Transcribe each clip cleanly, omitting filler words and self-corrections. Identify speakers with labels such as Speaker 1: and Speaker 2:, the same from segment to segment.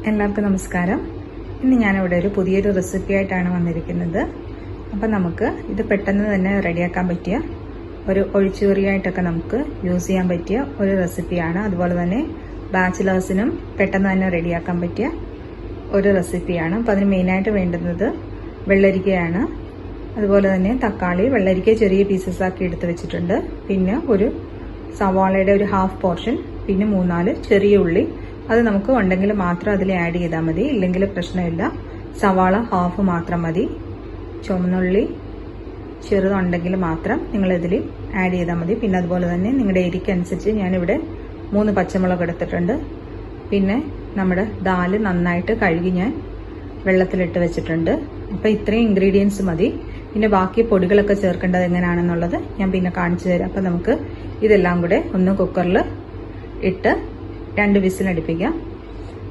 Speaker 1: എല്ലാവർക്കും നമസ്കാരം. ഇന്ന് ഞാനിവിടെ ഒരു പുതിയൊരു റെസിപ്പി ആയിട്ടാണ് വന്നിരിക്കുന്നത്. അപ്പം നമുക്ക് ഇത് പെട്ടെന്ന് തന്നെ റെഡിയാക്കാൻ പറ്റിയ ഒരു ഒഴിച്ചുകറിയായിട്ടൊക്കെ നമുക്ക് യൂസ് ചെയ്യാൻ പറ്റിയ ഒരു റെസിപ്പിയാണ്. അതുപോലെ തന്നെ ബാച്ചിലേഴ്സിനും പെട്ടെന്ന് തന്നെ റെഡിയാക്കാൻ പറ്റിയ ഒരു റെസിപ്പിയാണ്. അപ്പം അതിന് മെയിനായിട്ട് വേണ്ടുന്നത് വെള്ളരിക്കയാണ്. അതുപോലെ തന്നെ തക്കാളി, വെള്ളരിക്ക ചെറിയ പീസസ് ആക്കി എടുത്ത് വെച്ചിട്ടുണ്ട്. പിന്നെ ഒരു സവാളയുടെ ഒരു ഹാഫ് പോർഷൻ, പിന്നെ 3-4 ചെറിയ ഉള്ളി. അത് നമുക്ക് ഉണ്ടെങ്കിൽ മാത്രം അതിൽ ആഡ് ചെയ്താൽ മതി, ഇല്ലെങ്കിൽ പ്രശ്നമില്ല. സവാള ഹാഫ് മാത്രം മതി. ചുവന്നുള്ളി ചെറുതുണ്ടെങ്കിൽ മാത്രം നിങ്ങളിതിൽ ആഡ് ചെയ്താൽ മതി. പിന്നെ അതുപോലെ തന്നെ നിങ്ങളുടെ എരിക്കനുസരിച്ച് ഞാനിവിടെ 3 പച്ചമുളക് എടുത്തിട്ടുണ്ട്. പിന്നെ നമ്മുടെ ദാല് നന്നായിട്ട് കഴുകി ഞാൻ വെള്ളത്തിലിട്ട് വെച്ചിട്ടുണ്ട്. അപ്പം ഇത്രയും ഇൻഗ്രീഡിയൻസ് മതി. പിന്നെ ബാക്കി പൊടികളൊക്കെ ചേർക്കേണ്ടത് എങ്ങനെയാണെന്നുള്ളത് ഞാൻ പിന്നെ കാണിച്ചു തരാം. അപ്പം നമുക്ക് ഇതെല്ലാം കൂടെ ഒന്ന് കുക്കറിൽ ഇട്ട് 2 വിസിലടിപ്പിക്കാം.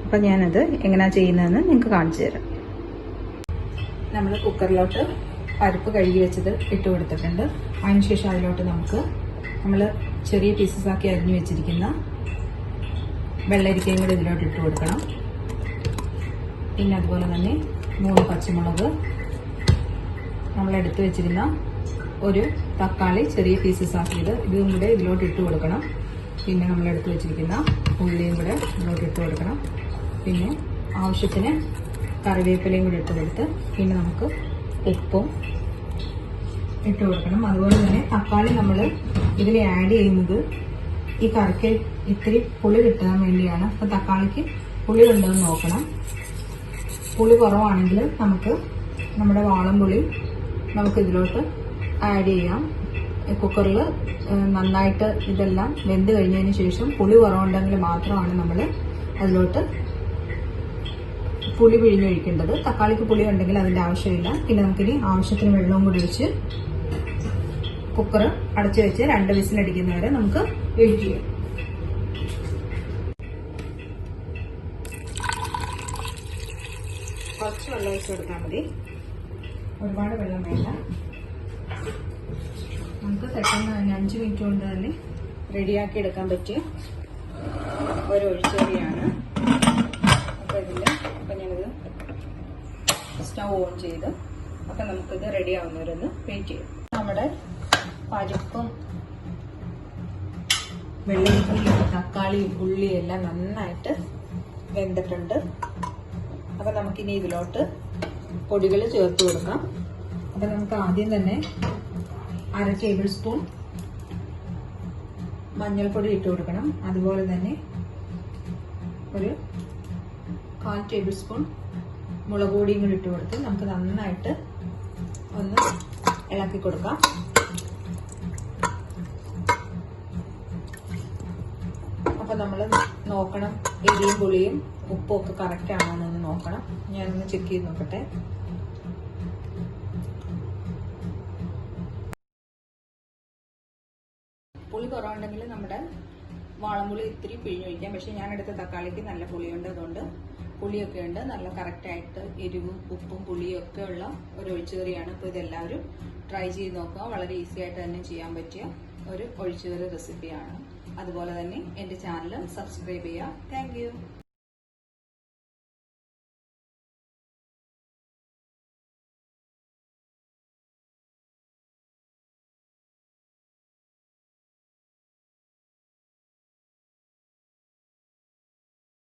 Speaker 1: അപ്പം ഞാനത് എങ്ങനെയാണ് ചെയ്യുന്നതെന്ന് നിങ്ങൾക്ക് കാണിച്ചു തരാം. നമ്മൾ കുക്കറിലോട്ട് പരിപ്പ് കഴുകി വെച്ചത് ഇട്ട് കൊടുത്തിട്ടുണ്ട്. അതിനുശേഷം അതിലോട്ട് നമ്മൾ ചെറിയ പീസസ് ആക്കി അരിഞ്ഞു വെച്ചിരിക്കുന്ന വെള്ളരിക്കയും കൂടി ഇതിലോട്ട് ഇട്ട് കൊടുക്കണം. പിന്നെ അതുപോലെ തന്നെ 3 പച്ചമുളക്, നമ്മളെടുത്ത് വെച്ചിരുന്ന ഒരു തക്കാളി ചെറിയ പീസസ് ആക്കിയത് ഇതും കൂടെ ഇതിലോട്ട് ഇട്ട് കൊടുക്കണം. പിന്നെ നമ്മളെടുത്ത് വെച്ചിരിക്കുന്ന ഉള്ളിയും കൂടെ ഇതിലോട്ട് ഇട്ട് കൊടുക്കണം. പിന്നെ ആവശ്യത്തിന് കറിവേപ്പിലയും കൂടി ഇട്ട് കൊടുത്ത് പിന്നെ നമുക്ക് ഉപ്പും ഇട്ട് കൊടുക്കണം. അതുപോലെ തന്നെ തക്കാളി നമ്മൾ ഇതിൽ ആഡ് ചെയ്യുന്നത് ഈ കറിക്ക് ഇത്തിരി പുളി കിട്ടാൻ വേണ്ടിയാണ്. അപ്പം തക്കാളിക്ക് പുളി ഉണ്ടെന്ന് നോക്കണം. പുളി കുറവാണെങ്കിൽ നമുക്ക് നമ്മുടെ വാളൻപുളി നമുക്ക് ഇതിലോട്ട് ആഡ് ചെയ്യാം. കുക്കറിൽ നന്നായിട്ട് ഇതെല്ലാം വെന്ത് കഴിഞ്ഞതിന് ശേഷം പുളി കുറവുണ്ടെങ്കിൽ മാത്രമാണ് നമ്മൾ അതിലോട്ട് പുളി പിഴിഞ്ഞൊഴിക്കേണ്ടത്. തക്കാളിക്ക് പുളി ഉണ്ടെങ്കിൽ അതിൻ്റെ ആവശ്യമില്ല. പിന്നെ നമുക്കിനി ആവശ്യത്തിന് വെള്ളവും കൂടി ഒഴിച്ച് കുക്കർ അടച്ചു വെച്ച് 2 വിസിലടിക്കുന്നവരെ നമുക്ക് വെയിറ്റ് ചെയ്യാം. കുറച്ച് വെള്ളം ഒഴിച്ച് കൊടുത്താൽ മതി, ഒരുപാട് വെള്ളം വേണ്ട. നമുക്ക് പെട്ടെന്ന് തന്നെ 5 മിനിറ്റ് കൊണ്ട് തന്നെ റെഡിയാക്കി എടുക്കാൻ പറ്റിയ ഒരു ഒഴിച്ചുകറിയാണ്. അപ്പം ഞാനിത് സ്റ്റൗ ഓൺ ചെയ്ത് അപ്പം നമുക്കിത് റെഡി ആവുന്നവരൊന്ന് വെയിറ്റ് ചെയ്യും. നമ്മുടെ പരിപ്പും വെള്ളരിക്കയും തക്കാളിയും ഉള്ളിയും എല്ലാം നന്നായിട്ട് വെന്തിട്ടുണ്ട്. അപ്പം നമുക്കിനി ഇതിലോട്ട് പൊടികൾ ചേർത്ത് കൊടുക്കാം. അപ്പം നമുക്ക് ആദ്യം തന്നെ 1/2 ടേബിൾ സ്പൂൺ മഞ്ഞൾപ്പൊടി ഇട്ട് കൊടുക്കണം. അതുപോലെ തന്നെ ഒരു 1/4 ടേബിൾ സ്പൂൺ മുളക് പൊടിയും കൂടി ഇട്ട് കൊടുത്ത് നമുക്ക് നന്നായിട്ട് ഒന്ന് ഇളക്കി കൊടുക്കാം. അപ്പം നമ്മൾ നോക്കണം എരിയും പുളിയും ഉപ്പും ഒക്കെ കറക്റ്റ് ആണോ എന്നൊന്ന് നോക്കണം. ഞാനൊന്ന് ചെക്ക് ചെയ്ത് നോക്കട്ടെ. പുളി കുറവുണ്ടെങ്കിൽ നമ്മുടെ വാളംപുളി ഇത്തിരി പിഴിഞ്ഞൊഴിക്കാം. പക്ഷെ ഞാനെടുത്ത തക്കാളിക്ക് നല്ല പുളിയുണ്ട്, അതുകൊണ്ട് പുളിയൊക്കെ ഉണ്ട്. നല്ല കറക്റ്റായിട്ട് എരിവും ഉപ്പും പുളിയും ഒക്കെ ഉള്ള ഒരു ഒഴിച്ചുകറിയാണ്. അപ്പോൾ ഇതെല്ലാവരും ട്രൈ ചെയ്ത് നോക്കുക. വളരെ ഈസി ആയിട്ട് തന്നെ ചെയ്യാൻ പറ്റിയ ഒരു ഒഴിച്ചുകറി റെസിപ്പിയാണ്. അതുപോലെ തന്നെ എൻ്റെ ചാനൽ സബ്സ്ക്രൈബ് ചെയ്യുക. Thank you.